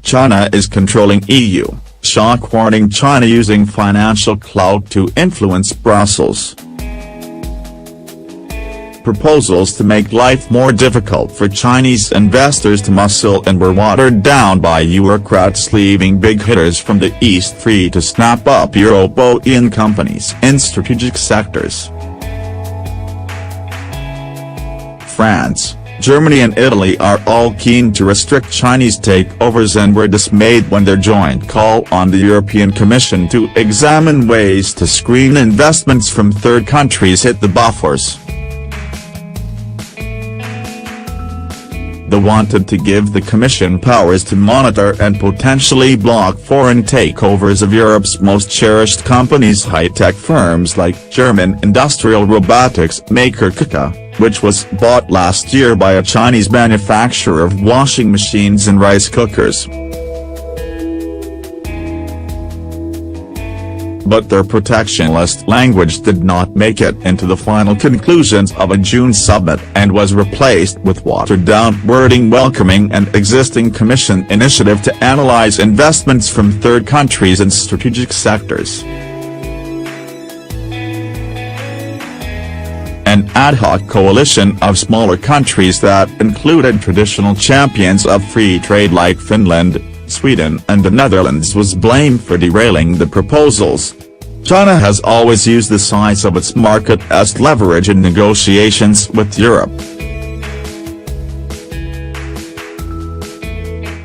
China is controlling EU, shock warning China using financial clout to influence Brussels. Proposals to make life more difficult for Chinese investors to muscle in were watered down by bureaucrats, leaving big hitters from the East free to snap up European companies in strategic sectors. France, Germany and Italy are all keen to restrict Chinese takeovers and were dismayed when their joint call on the European Commission to examine ways to screen investments from third countries hit the buffers. They wanted to give the Commission powers to monitor and potentially block foreign takeovers of Europe's most cherished companies, high-tech firms like German industrial robotics maker KUKA, which was bought last year by a Chinese manufacturer of washing machines and rice cookers. But their protectionist language did not make it into the final conclusions of a June summit and was replaced with watered-down wording welcoming an existing Commission initiative to analyze investments from third countries in strategic sectors. An ad hoc coalition of smaller countries that included traditional champions of free trade like Finland, Sweden and the Netherlands was blamed for derailing the proposals. China has always used the size of its market as leverage in negotiations with Europe.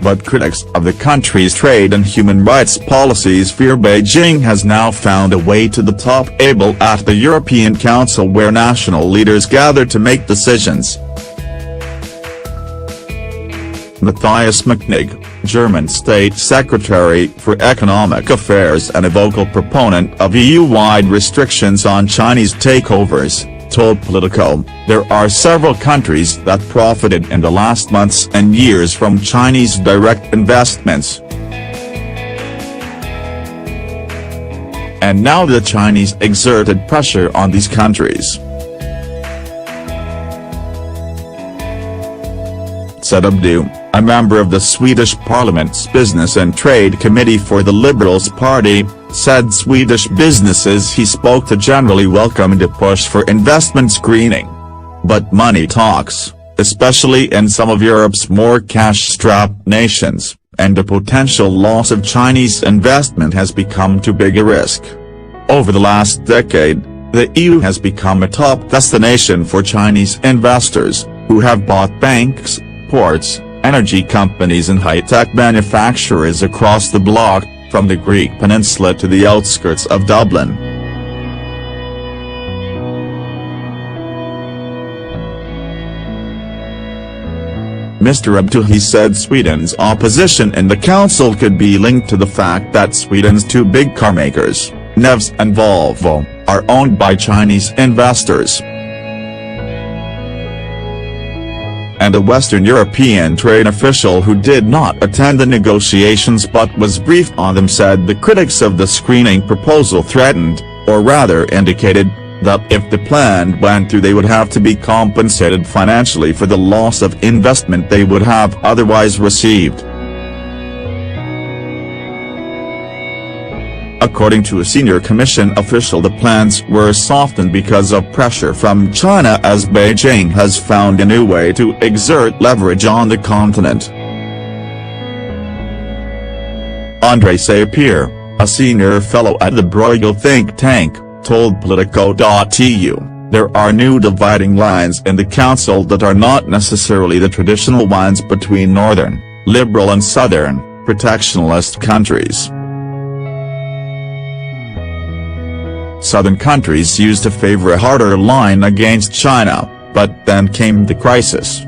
But critics of the country's trade and human rights policies fear Beijing has now found a way to the top table at the European Council, where national leaders gather to make decisions. Matthias Machnig, German State Secretary for Economic Affairs and a vocal proponent of EU-wide restrictions on Chinese takeovers, told Politico, there are several countries that profited in the last months and years from Chinese direct investments. And now the Chinese exerted pressure on these countries. Said Abdu, a member of the Swedish Parliament's Business and Trade Committee for the Liberals Party, said Swedish businesses he spoke to generally welcomed a push for investment screening. But money talks, especially in some of Europe's more cash-strapped nations, and the potential loss of Chinese investment has become too big a risk. Over the last decade, the EU has become a top destination for Chinese investors, who have bought banks, ports, energy companies and high-tech manufacturers across the bloc, from the Greek peninsula to the outskirts of Dublin. Mr. Abduhi said Sweden's opposition in the council could be linked to the fact that Sweden's two big carmakers, Nevs and Volvo, are owned by Chinese investors. And a Western European trade official who did not attend the negotiations but was briefed on them said the critics of the screening proposal threatened, or rather indicated, that if the plan went through they would have to be compensated financially for the loss of investment they would have otherwise received. According to a senior Commission official, the plans were softened because of pressure from China as Beijing has found a new way to exert leverage on the continent. André Sapir, a senior fellow at the Bruegel think tank, told Politico.eu, there are new dividing lines in the council that are not necessarily the traditional ones between northern, liberal and southern, protectionist countries. Southern countries used to favor a harder line against China, but then came the crisis.